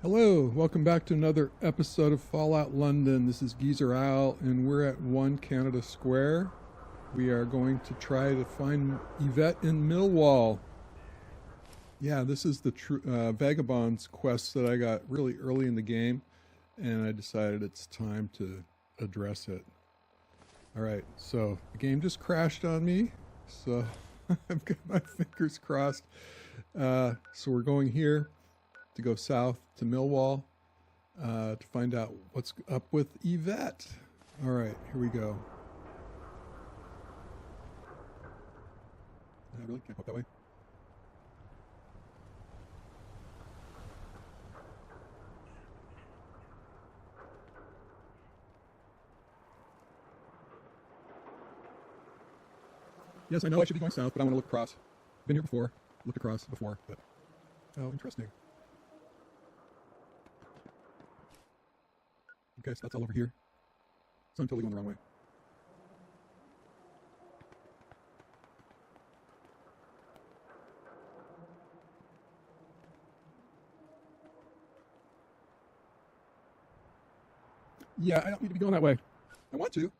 Hello, welcome back to another episode of Fallout London. This is Geezer Isle, and we're at 1 Canada Square. We are going to try to find Yvette in Millwall. Yeah, this is the Vagabonds quest that I got really early in the game, and I decided it's time to address it. Alright, so the game just crashed on me, so I've got my fingers crossed. So we're going here to go south to Millwall to find out what's up with Yvette. All right, here we go. I really can't go that way. Yes, I know I should be going south, but I want to look across. Been here before, looked across before, but oh, interesting. Okay, so that's all over here. So I'm totally going the wrong way. Yeah, I don't need to be going that way. I want to.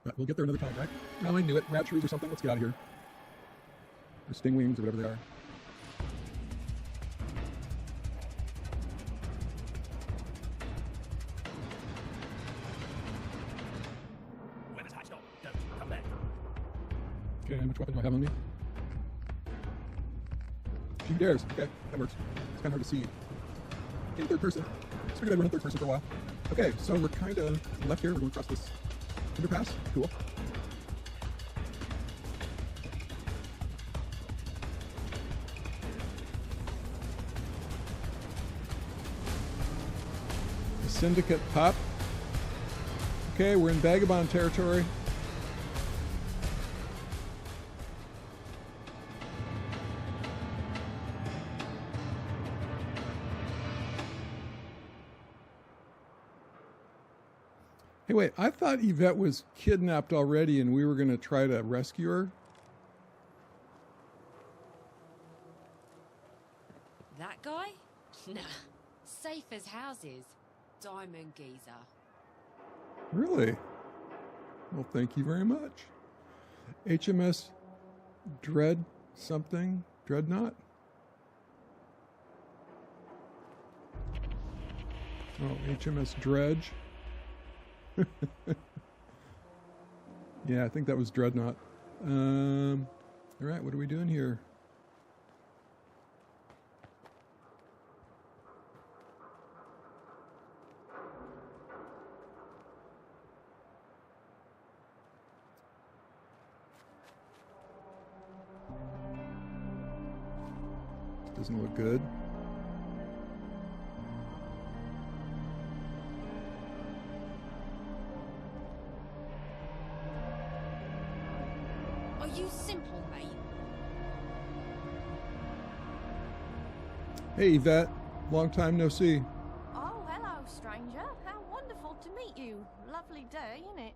But we'll get there another time, right? No, I knew it. Rat trees or something. Let's get out of here. Or stingwings or whatever they are. Okay, and which weapon do I have on me? She dares. Okay, that works. It's kind of hard to see. In third person. Just figured I'd run in third person for a while. Okay, so we're kind of left here. We're going across this underpass. Cool. The Syndicate pop. Okay, we're in Vagabond territory. Hey, wait, I thought Yvette was kidnapped already and we were going to try to rescue her. That guy? Nah. Safe as houses. Diamond geezer. Really? Well, thank you very much. HMS Dread something? Dreadnought? Oh, HMS Dredge. Yeah, I think that was Dreadnought. Alright, what are we doing here? Doesn't look good. You simple, mate. Hey, Yvette. Long time no see. Oh, hello, stranger. How wonderful to meet you. Lovely day, isn't it?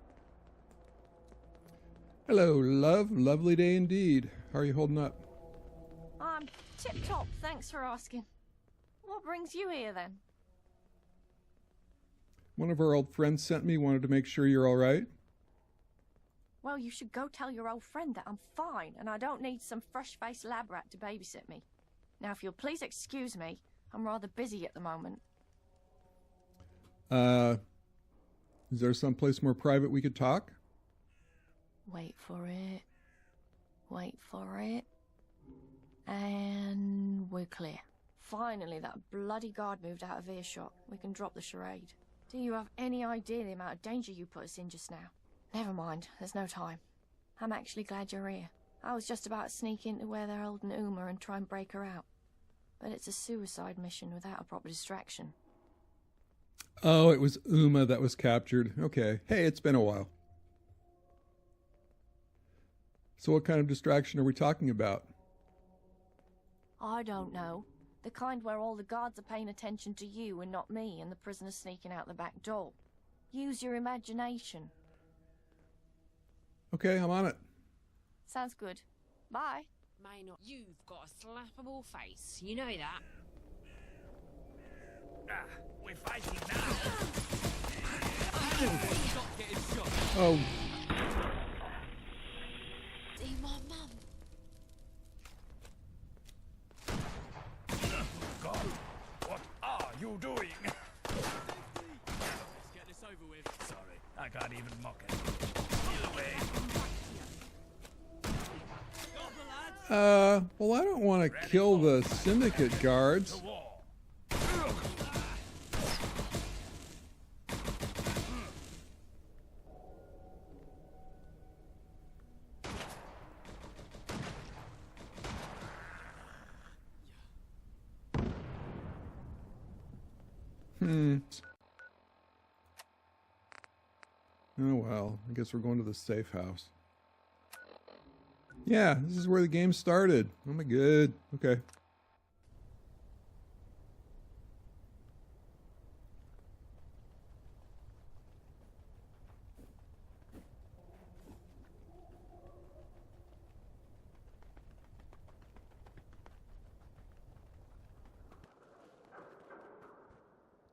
Hello, love. Lovely day indeed. How are you holding up? I'm tip-top, thanks for asking. What brings you here, then? One of our old friends sent me, wanted to make sure you're all right. Well, you should go tell your old friend that I'm fine, and I don't need some fresh-faced lab rat to babysit me. Now, if you'll please excuse me, I'm rather busy at the moment. Is there someplace more private we could talk? Wait for it. Wait for it. And we're clear. Finally, that bloody guard moved out of earshot. We can drop the charade. Do you have any idea the amount of danger you put us in just now? Never mind, there's no time. I'm actually glad you're here. I was just about to sneak into where they're holding Uma and try and break her out. But it's a suicide mission without a proper distraction. Oh, it was Uma that was captured. Okay. Hey, it's been a while. So what kind of distraction are we talking about? I don't know. The kind where all the guards are paying attention to you and not me, and the prisoner's sneaking out the back door. Use your imagination. Okay, I'm on it. Sounds good. Bye. may not. You've got a slappable face. You know that. We're fighting now. Stop getting shot. Oh, See my mum. God, what are you doing? Let's get this over with. Sorry, I can't even mock it. Either way. well, I don't want to kill the Syndicate guards. To war. Oh well, I guess we're going to the safe house. Yeah, this is where the game started. Oh my good. Okay.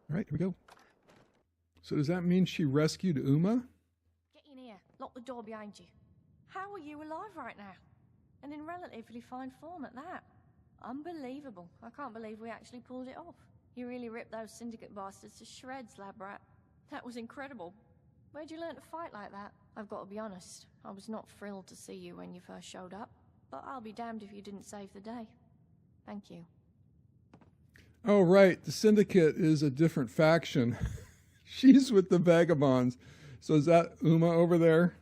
All right, here we go. So does that mean she rescued Uma? Get in here. Lock the door behind you. How are you alive right now? And in relatively fine form at that. Unbelievable. I can't believe we actually pulled it off. You really ripped those Syndicate bastards to shreds, lab rat. That was incredible. Where'd you learn to fight like that? I've got to be honest. I was not thrilled to see you when you first showed up. But I'll be damned if you didn't save the day. Thank you. Oh, right. The Syndicate is a different faction. She's with the Vagabonds. So is that Uma over there?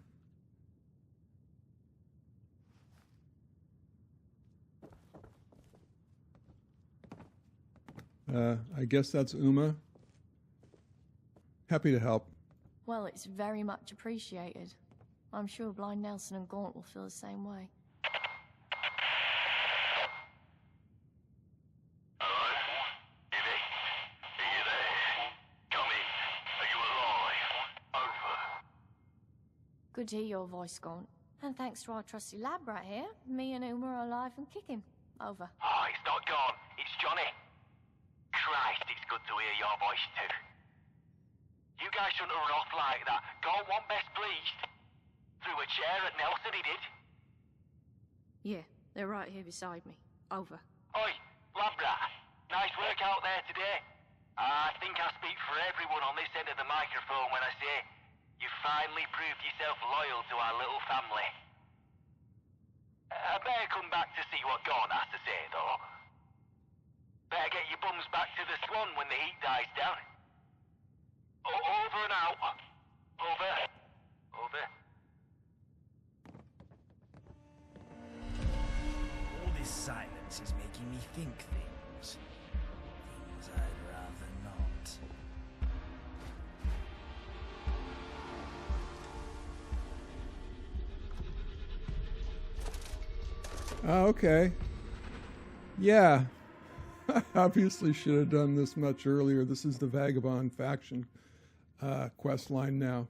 I guess that's Uma. Happy to help. Well, it's very much appreciated. I'm sure Blind Nelson and Gaunt will feel the same way. Good to hear your voice, Gaunt. And thanks to our trusty lab rat here, me and Uma are alive and kicking. Over. Oh, it's not gone. It's Johnny. Christ, it's good to hear your voice too. You guys shouldn't have run off like that. Gaunt won't best pleased. Threw a chair at Nelson, he did. Yeah, they're right here beside me. Over. Oi, lab rat. Nice work out there today. I think I speak for everyone on this end of the microphone when I say you finally proved yourself loyal to our little family. I better come back to see what Gaunt has to say, though. Better get your bums back to the Swan when the heat dies down. Over and out. Over. Over. All this silence is making me think things. Things I'd rather not. Oh, okay. Yeah. Obviously should have done this much earlier. This is the Vagabond faction quest line now.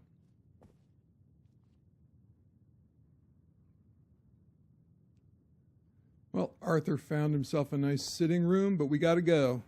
Well, Arthur found himself a nice sitting room, but we got to go.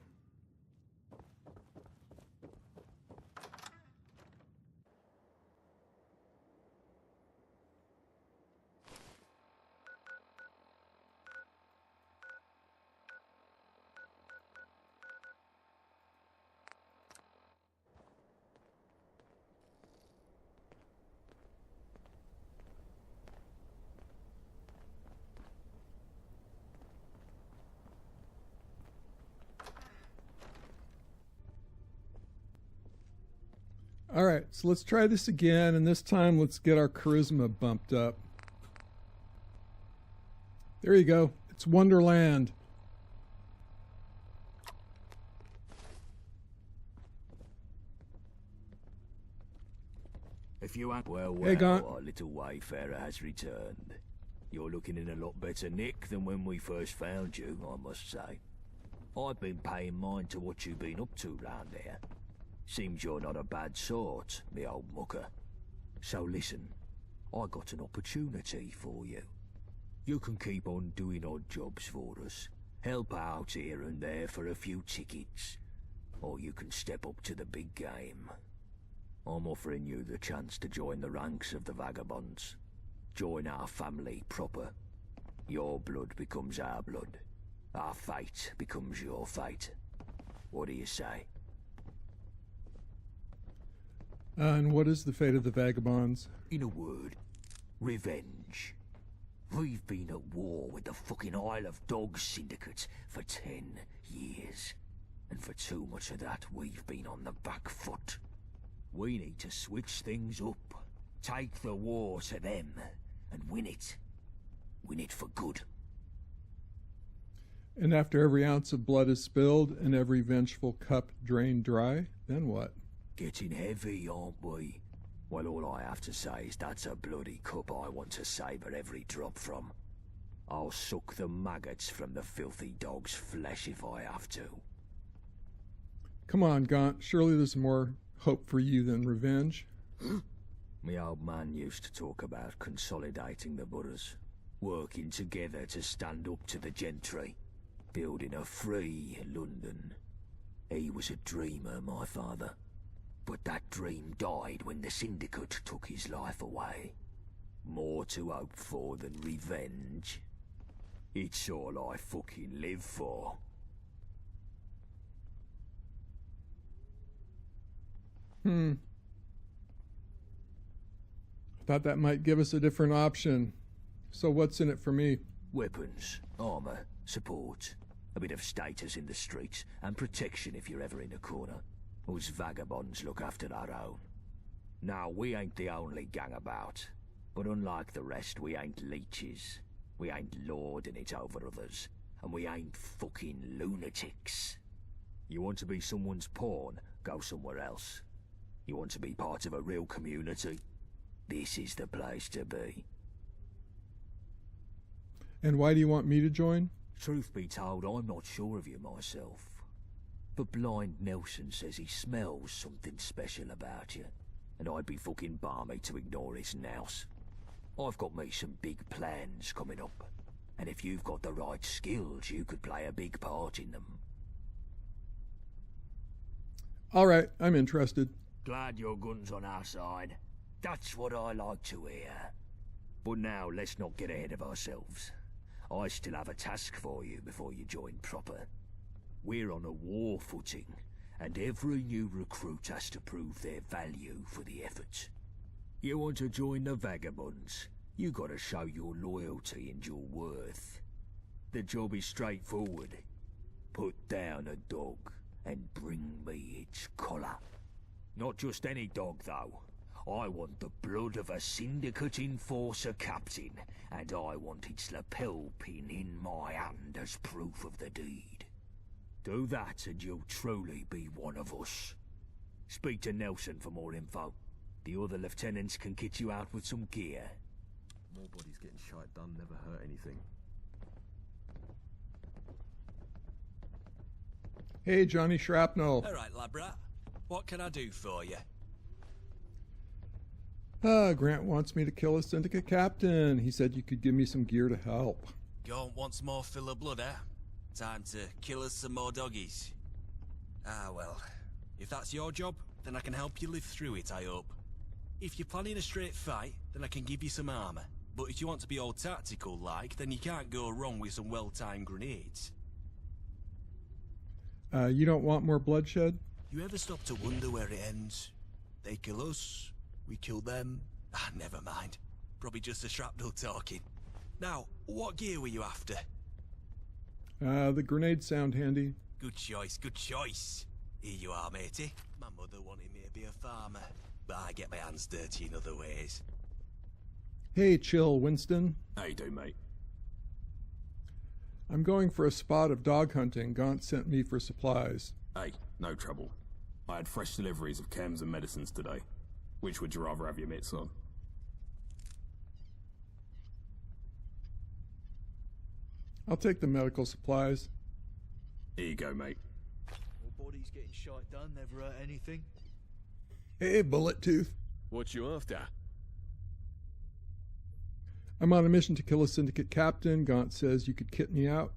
All right, so let's try this again, and this time let's get our charisma bumped up. There you go. It's Wonderland. If you aren't Hey, Gaunt. our little wayfarer has returned. You're looking in a lot better nick than when we first found you, I must say. I've been paying mind to what you've been up to round here. Seems you're not a bad sort, me old mucker. So listen, I got an opportunity for you. You can keep on doing odd jobs for us. Help out here and there for a few tickets. Or you can step up to the big game. I'm offering you the chance to join the ranks of the Vagabonds. Join our family proper. Your blood becomes our blood. Our fate becomes your fate. What do you say? And what is the fate of the Vagabonds? In a word, revenge. We've been at war with the fucking Isle of Dogs Syndicate for 10 years. And for too much of that, we've been on the back foot. We need to switch things up. Take the war to them and win it. Win it for good. And after every ounce of blood is spilled and every vengeful cup drained dry, then what? Getting heavy, aren't we? Well, all I have to say is that's a bloody cup I want to savour every drop from. I'll suck the maggots from the filthy dog's flesh if I have to. Come on, Gaunt. Surely there's more hope for you than revenge. Me old man used to talk about consolidating the boroughs, working together to stand up to the gentry, building a free London. He was a dreamer, my father. But that dream died when the Syndicate took his life away. More to hope for than revenge. It's all I fucking live for. Thought that might give us a different option. So what's in it for me? Weapons, armour, support, a bit of status in the streets, and protection if you're ever in a corner. Us Vagabonds look after our own. Now, we ain't the only gang about, but unlike the rest, we ain't leeches. We ain't lording it over others, and we ain't fucking lunatics. You want to be someone's pawn, go somewhere else. You want to be part of a real community, this is the place to be. And why do you want me to join? Truth be told, I'm not sure of you myself. But Blind Nelson says he smells something special about you, and I'd be fucking balmy to ignore his nous. I've got me some big plans coming up, and if you've got the right skills, you could play a big part in them. All right, I'm interested. Glad your gun's on our side. That's what I like to hear. But now, let's not get ahead of ourselves. I still have a task for you before you join proper. We're on a war footing, and every new recruit has to prove their value for the effort. You want to join the Vagabonds, you gotta show your loyalty and your worth. The job is straightforward. Put down a dog and bring me its collar. Not just any dog, though. I want the blood of a Syndicate enforcer captain, and I want its lapel pin in my hand as proof of the deed. Do that and you'll truly be one of us. Speak to Nelson for more info. The other lieutenants can kit you out with some gear. More bodies getting shite done never hurt anything. Hey, Johnny Shrapnel. All right, labrat. What can I do for you? Grant wants me to kill a Syndicate captain. He said you could give me some gear to help. Gaunt wants more fill of blood, eh? Time to kill us some more doggies. Ah, well. If that's your job, then I can help you live through it, I hope. If you're planning a straight fight, then I can give you some armour. But if you want to be all tactical-like, then you can't go wrong with some well-timed grenades. You don't want more bloodshed? You ever stop to wonder where it ends? They kill us, we kill them. Ah, never mind. Probably just a shrapnel talking. Now, what gear were you after? The grenades sound handy. Good choice, good choice. Here you are, matey. My mother wanted me to be a farmer, but I get my hands dirty in other ways. Hey, chill, Winston. How you doing, mate? I'm going for a spot of dog hunting. Gaunt sent me for supplies. Hey, no trouble. I had fresh deliveries of chems and medicines today. Which would you rather have your mitts on? I'll take the medical supplies. Here you go, mate. More bodies getting shite done never hurt anything. Hey, Bullettooth. What you after? I'm on a mission to kill a Syndicate captain. Gaunt says you could kit me out.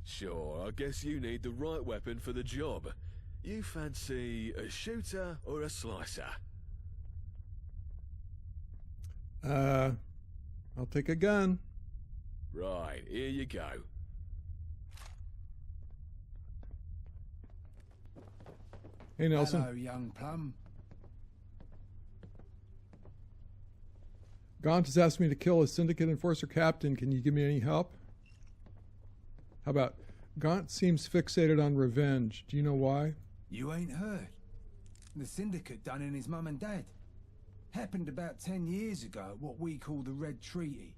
Sure, I guess you need the right weapon for the job. You fancy a shooter or a slicer? I'll take a gun. Right, here you go. Hey, Nelson. Hello, young plum. Gaunt has asked me to kill a Syndicate Enforcer captain. Can you give me any help? How about, Gaunt seems fixated on revenge. Do you know why? You ain't heard. The Syndicate done in his mum and dad. Happened about 10 years ago at what we call the Red Treaty.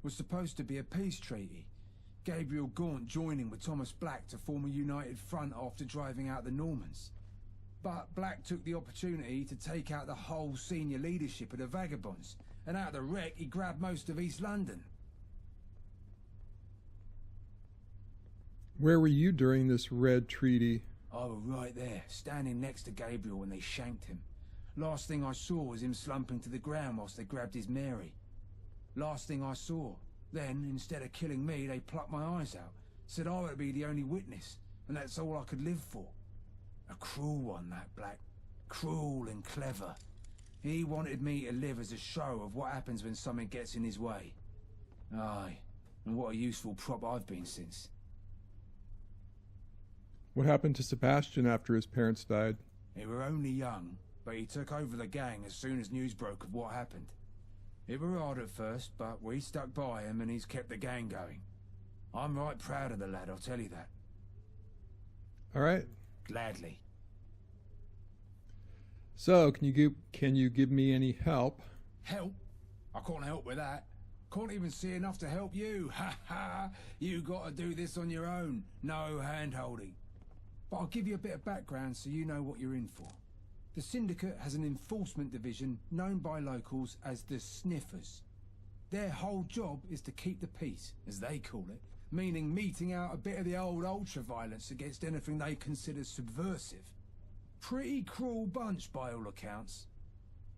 Was supposed to be a peace treaty. Gabriel Gaunt joining with Thomas Black to form a united front after driving out the Normans. But Black took the opportunity to take out the whole senior leadership of the Vagabonds, and out of the wreck he grabbed most of East London. Where were you during this Red Treaty? I was right there, standing next to Gabriel when they shanked him. Last thing I saw was him slumping to the ground whilst they grabbed his Mary. Last thing I saw. Then, instead of killing me, they plucked my eyes out, said I would be the only witness, and that's all I could live for. A cruel one, that Black. Cruel and clever. He wanted me to live as a show of what happens when something gets in his way. Aye, and what a useful prop I've been since. What happened to Sebastian after his parents died? He were only young, but he took over the gang as soon as news broke of what happened. It were hard at first, but we stuck by him and he's kept the gang going. I'm right proud of the lad, I'll tell you that. All right. Gladly. So, can you give me any help? Help? I can't help with that. Can't even see enough to help you. Ha ha! You gotta do this on your own. No hand-holding. But I'll give you a bit of background so you know what you're in for. The Syndicate has an enforcement division known by locals as the Sniffers. Their whole job is to keep the peace, as they call it, meaning meting out a bit of the old ultra-violence against anything they consider subversive. Pretty cruel bunch by all accounts.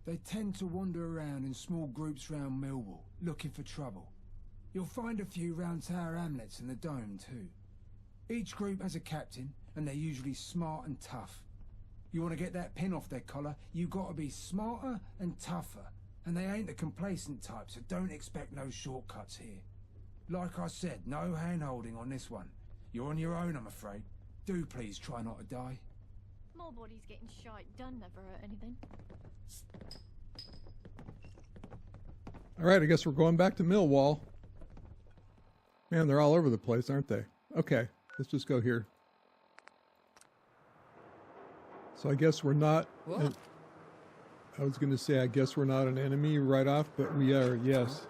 They tend to wander around in small groups round Millwall, looking for trouble. You'll find a few round Tower Hamlets and the Dome too. Each group has a captain, and they're usually smart and tough. You want to get that pin off their collar, you gotta be smarter and tougher. And they ain't the complacent type, so don't expect no shortcuts here. Like I said, no hand-holding on this one. You're on your own, I'm afraid. Do please try not to die. More bodies getting shite done never hurt anything. All right, I guess we're going back to Millwall. Man, they're all over the place, aren't they? Okay, let's just go here. So I guess we're not... I was going to say, I guess we're not an enemy right off, but we are, yes.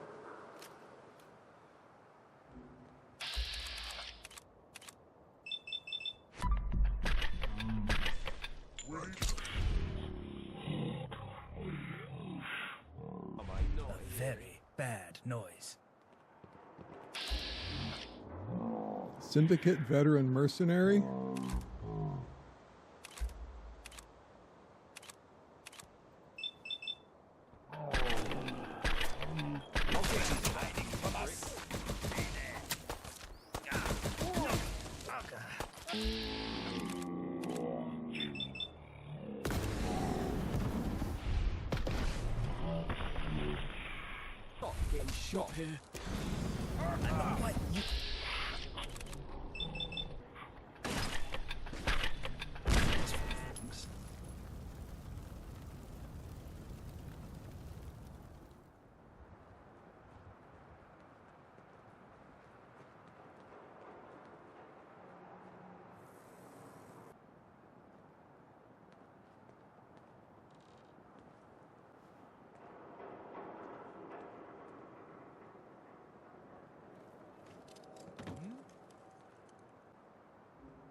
A very bad noise. Syndicate veteran mercenary? Shot here.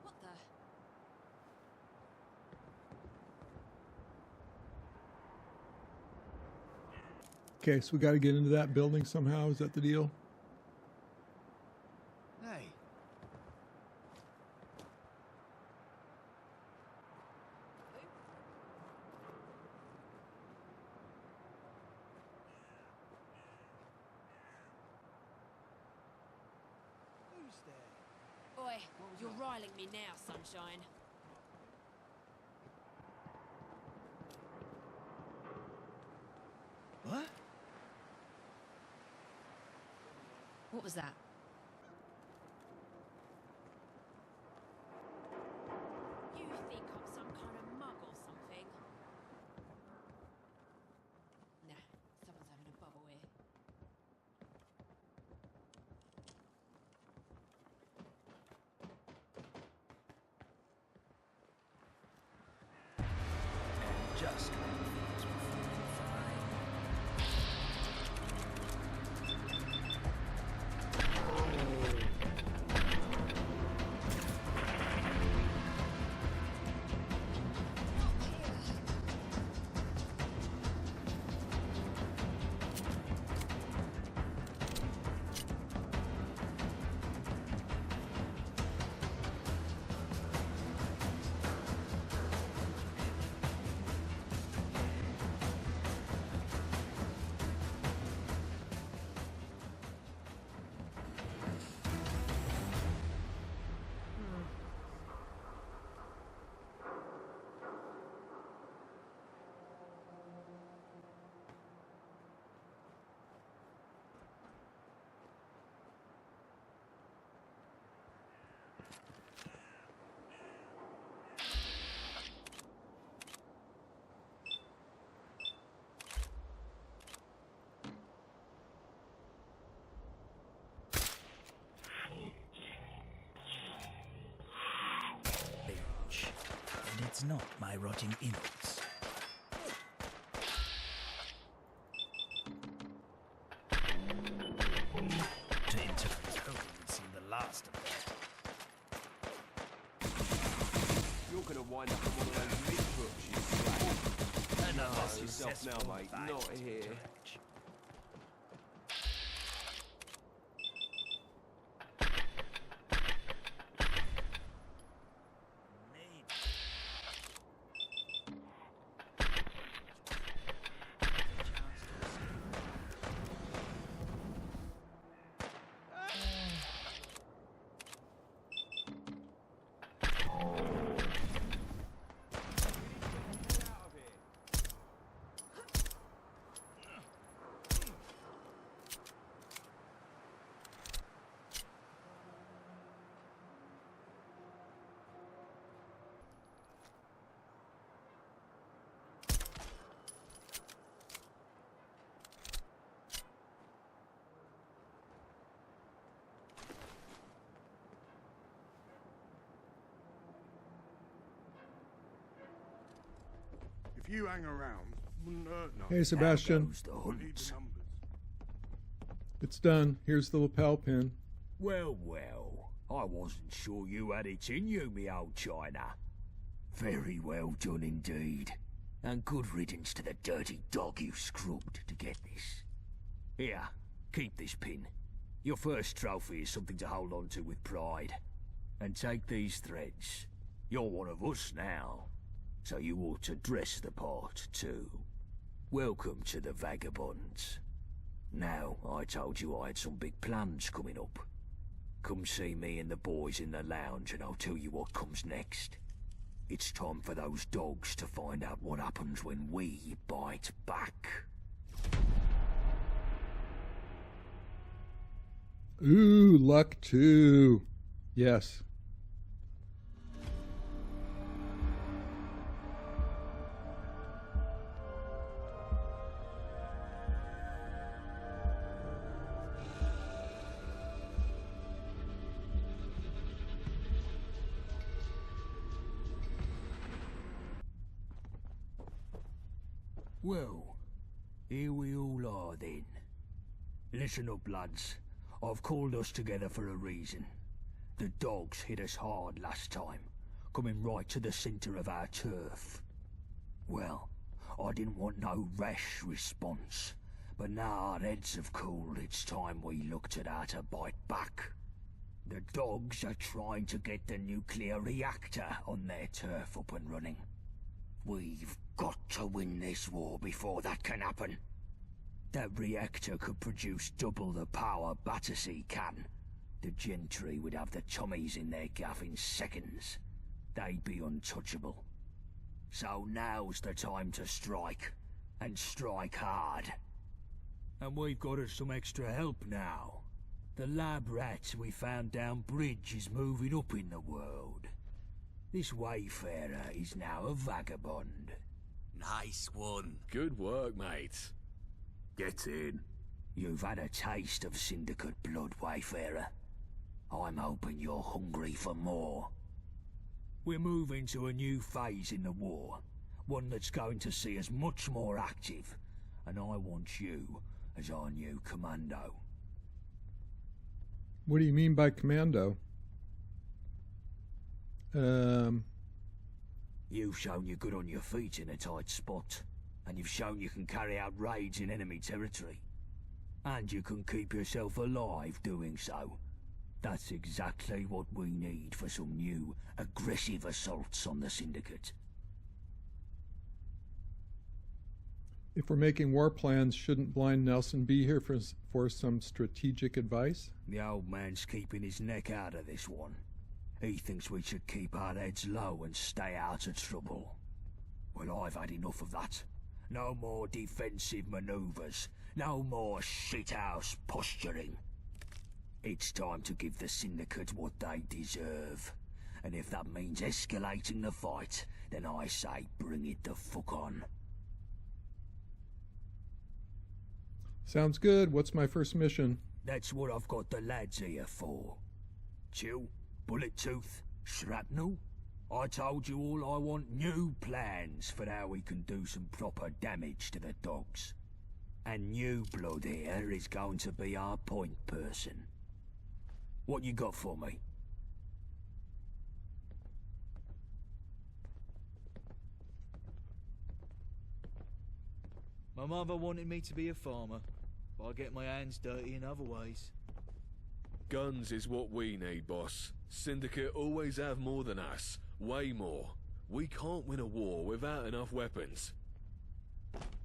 What the? Okay, so we got to get into that building somehow. Is that the deal? Hey. boy. You're riling me now, sunshine. What? What was that? You think I'm some kind of mug or something? Nah, someone's having a bubble here. Just when things were feeling fine. And it's not my rotting innards. To enter his home would seem the last of that. You're gonna wind up in one of those mid-books, you swag. Another Yourself now, mate. Not here. If you hang around, wouldn't hurt no. Hey, Sebastian. It's done. Here's the lapel pin. Well, well. I wasn't sure you had it in you, me old China. Very well done indeed. And good riddance to the dirty dog you scrubbed to get this. Here, keep this pin. Your first trophy is something to hold on to with pride. And take these threads. You're one of us now. So you ought to dress the part, too. Welcome to the Vagabonds. Now, I told you I had some big plans coming up. Come see me and the boys in the lounge and I'll tell you what comes next. It's time for those dogs to find out what happens when we bite back. Ooh, luck 2. Yes. Well, here we all are then. Listen up, lads. I've called us together for a reason. The dogs hit us hard last time, coming right to the centre of our turf. Well, I didn't want no rash response, but now our heads have cooled, it's time we looked at how to bite back. The dogs are trying to get the nuclear reactor on their turf up and running. We've got to win this war before that can happen. That reactor could produce double the power Battersea can, The gentry would have the Tommies in their gaff in seconds. They'd be untouchable. So now's the time to strike, and strike hard. And we've got us some extra help now. The lab rat we found down bridge is moving up in the world. This wayfarer is now a vagabond. Nice one. Good work, mate. Get in. You've had a taste of Syndicate blood, wayfarer. I'm hoping you're hungry for more. We're moving to a new phase in the war, one that's going to see us much more active, and I want you as our new commando. What do you mean by commando? You've shown you're good on your feet in a tight spot, and you've shown you can carry out raids in enemy territory. And you can keep yourself alive doing so. That's exactly what we need for some new, aggressive assaults on the Syndicate. If we're making war plans, shouldn't Blind Nelson be here for some strategic advice? The old man's keeping his neck out of this one. He thinks we should keep our heads low and stay out of trouble. Well, I've had enough of that. No more defensive manoeuvres. No more shithouse posturing. It's time to give the Syndicate what they deserve. And if that means escalating the fight, then I say bring it the fuck on. Sounds good. What's my first mission? That's what I've got the lads here for. Chill, Bullettooth, Shrapnel. I told you all I want new plans for how we can do some proper damage to the dogs. And new blood here is going to be our point person. What you got for me? My mother wanted me to be a farmer, but I get my hands dirty in other ways. Guns is what we need, boss. Syndicate always have more than us. Way more. We can't win a war without enough weapons.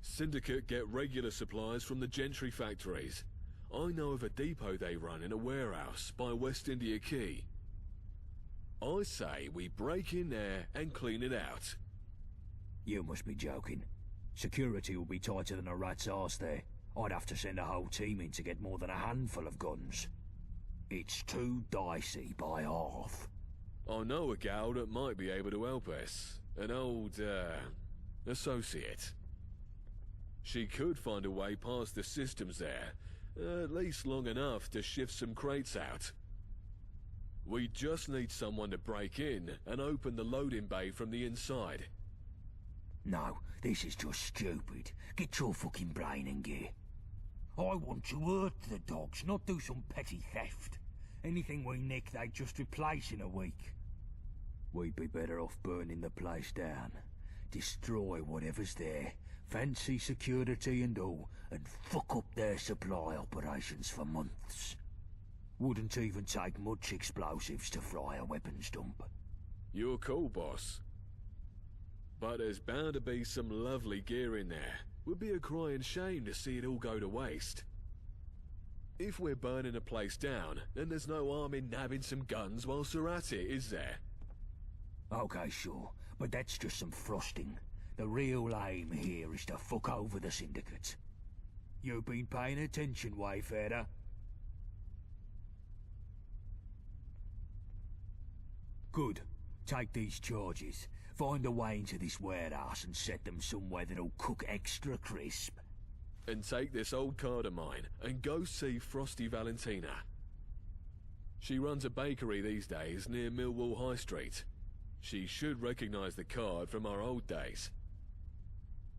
Syndicate get regular supplies from the gentry factories. I know of a depot they run in a warehouse by West India Quay. I say we break in there and clean it out. You must be joking. Security will be tighter than a rat's arse there. I'd have to send a whole team in to get more than a handful of guns. It's too dicey by half. I know a gal that might be able to help us. An old, associate. She could find a way past the systems there, at least long enough to shift some crates out. We just need someone to break in and open the loading bay from the inside. No, this is just stupid. Get your fucking brain in gear. I want to hurt the dogs, not do some petty theft. Anything we nick, they just replace in a week. We'd be better off burning the place down. Destroy whatever's there. Fancy security and all, and fuck up their supply operations for months. Wouldn't even take much explosives to fry a weapons dump. You're cool, boss. But there's bound to be some lovely gear in there. Would be a crying shame to see it all go to waste. If we're burning a place down, then there's no harm in nabbing some guns whilst we're at it, is there? Okay, sure, but that's just some frosting. The real aim here is to fuck over the Syndicate. You've been paying attention, wayfarer? Good. Take these charges. Find a way into this warehouse and set them somewhere that'll cook extra crisp. And take this old card of mine and go see Frosty Valentina. She runs a bakery these days near Millwall High Street. She should recognize the card from our old days.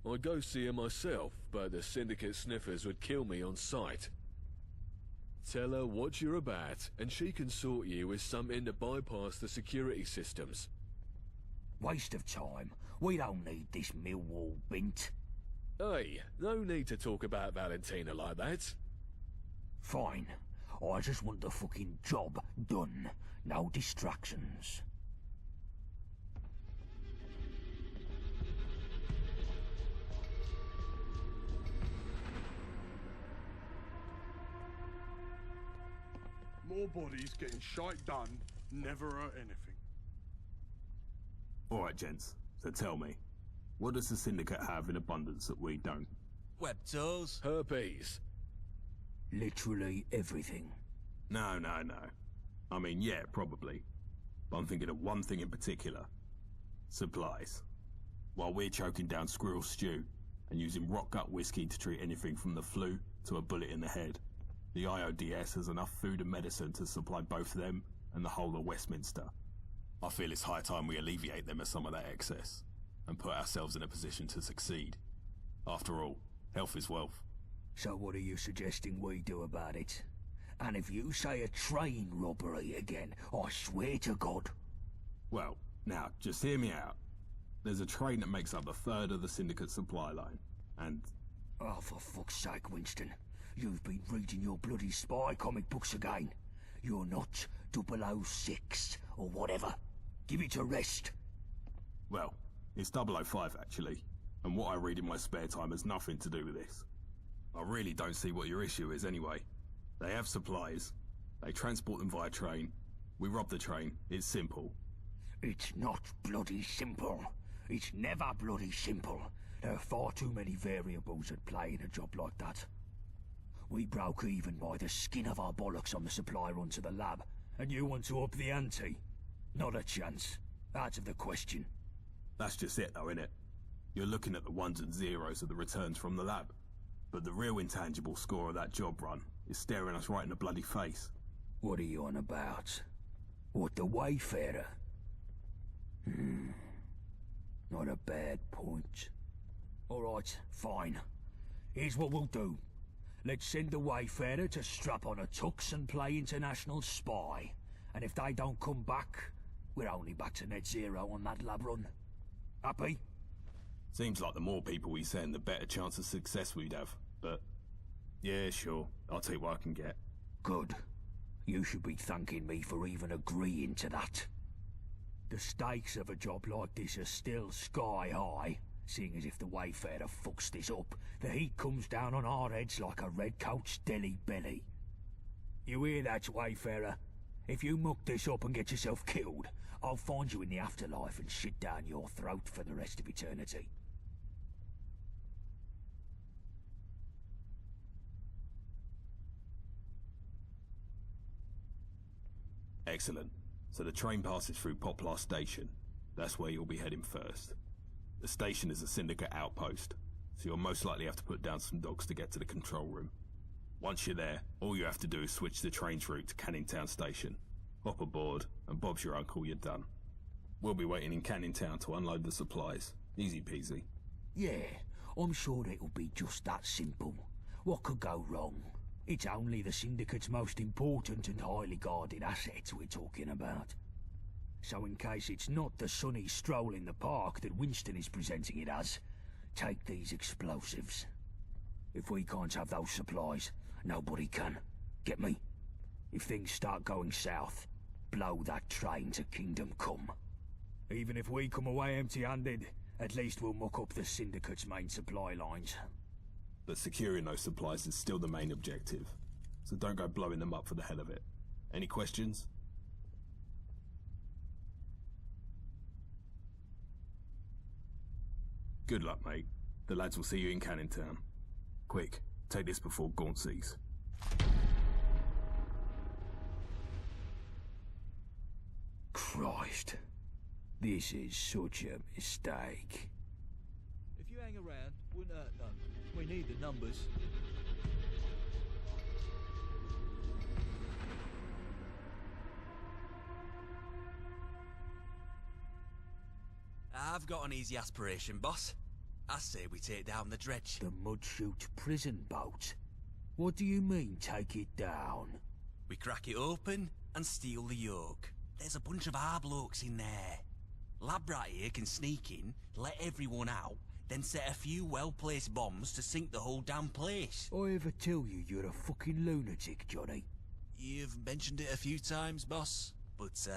I'd go see her myself, but the Syndicate sniffers would kill me on sight. Tell her what you're about, and she can sort you with something to bypass the security systems. Waste of time. We don't need this Millwall bint. Hey, no need to talk about Valentina like that. Fine. I just want the fucking job done. No distractions. more bodies getting shite done never hurt anything. Alright, gents, so tell me, what does the Syndicate have in abundance that we don't? Web toes. Herpes. Literally everything. No. I mean, yeah, probably. But I'm thinking of one thing in particular. Supplies. While we're choking down squirrel stew and using rock gut whiskey to treat anything from the flu to a bullet in the head, the IODS has enough food and medicine to supply both them and the whole of Westminster. I feel it's high time we alleviate them of some of that excess and put ourselves in a position to succeed. After all, health is wealth. So what are you suggesting we do about it? And if you say a train robbery again, I swear to God. Well, now, just hear me out. There's a train that makes up a third of the Syndicate supply line, and... Oh, for fuck's sake, Winston. You've been reading your bloody spy comic books again. You're not 006 or whatever. Give it a rest. Well, it's 005 actually, and what I read in my spare time has nothing to do with this. I really don't see what your issue is anyway. They have supplies, they transport them via train, we rob the train, it's simple. It's not bloody simple. It's never bloody simple. There are far too many variables at play in a job like that. We broke even by the skin of our bollocks on the supply run to the lab, and you want to up the ante? Not a chance. Out of the question. That's just it though, innit? You're looking at the ones and zeros of the returns from the lab. But the real intangible score of that job run is staring us right in the bloody face. What are you on about? What, the Wayfarer? Not a bad point. Alright, fine. Here's what we'll do. Let's send the Wayfarer to strap on a tux and play international spy. And if they don't come back, we're only back to net zero on that lab run. Happy? Seems like the more people we send, the better chance of success we'd have. But, yeah, sure. I'll take what I can get. Good. You should be thanking me for even agreeing to that. The stakes of a job like this are still sky high, seeing as if the Wayfarer fucks this up, the heat comes down on our heads like a redcoat's deli belly. You hear that, Wayfarer? If you muck this up and get yourself killed, I'll find you in the afterlife and shit down your throat for the rest of eternity. Excellent. So the train passes through Poplar Station. That's where you'll be heading first. The station is a Syndicate outpost, so you'll most likely have to put down some dogs to get to the control room. Once you're there, all you have to do is switch the train's route to Canning Town Station. Hop aboard, and Bob's your uncle, you're done. We'll be waiting in Canning Town to unload the supplies. Easy peasy. Yeah, I'm sure it'll be just that simple. What could go wrong? It's only the Syndicate's most important and highly guarded assets we're talking about. So in case it's not the sunny stroll in the park that Winston is presenting it as, take these explosives. If we can't have those supplies, nobody can. Get me? If things start going south, blow that train to Kingdom Come. Even if we come away empty-handed, at least we'll muck up the Syndicate's main supply lines. But securing those supplies is still the main objective, so don't go blowing them up for the hell of it. Any questions? Good luck, mate. The lads will see you in Canning Town. Quick, take this before Gaunt sees. Christ. This is such a mistake. If you hang around, wouldn't hurt none. We need the numbers. I've got an easy aspiration, boss. I say we take down the dredge. The Mudchute prison boat? What do you mean, take it down? We crack it open and steal the yoke. There's a bunch of our blokes in there. Lab rat here can sneak in, let everyone out, then set a few well-placed bombs to sink the whole damn place. I ever tell you you're a fucking lunatic, Johnny? You've mentioned it a few times, boss. But,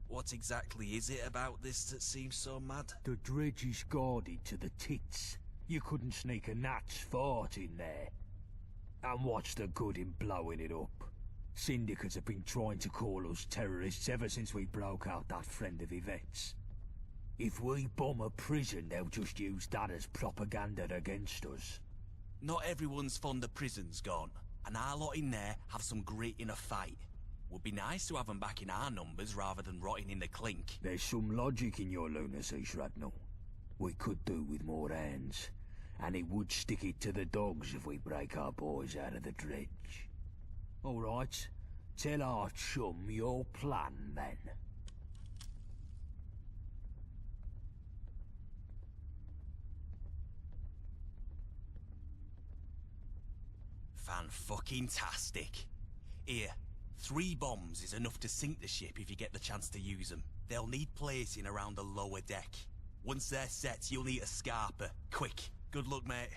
what exactly is it about this that seems so mad? The dredge is guarded to the tits. You couldn't sneak a gnat's fart in there. And what's the good in blowing it up? Syndicates have been trying to call us terrorists ever since we broke out that friend of Yvette's. If we bomb a prison, they'll just use that as propaganda against us. Not everyone's fond of prisons, Gaunt, and our lot in there have some grit in a fight. Would be nice to have them back in our numbers rather than rotting in the clink. There's some logic in your lunacy, Shrapnel. We could do with more hands, and it would stick it to the dogs if we break our boys out of the dredge. All right, tell our chum your plan, then. Fan-fucking-tastic. Here, 3 bombs is enough to sink the ship if you get the chance to use them. They'll need placing around the lower deck. Once they're set, you'll need a scarper. Quick. Good luck, mate.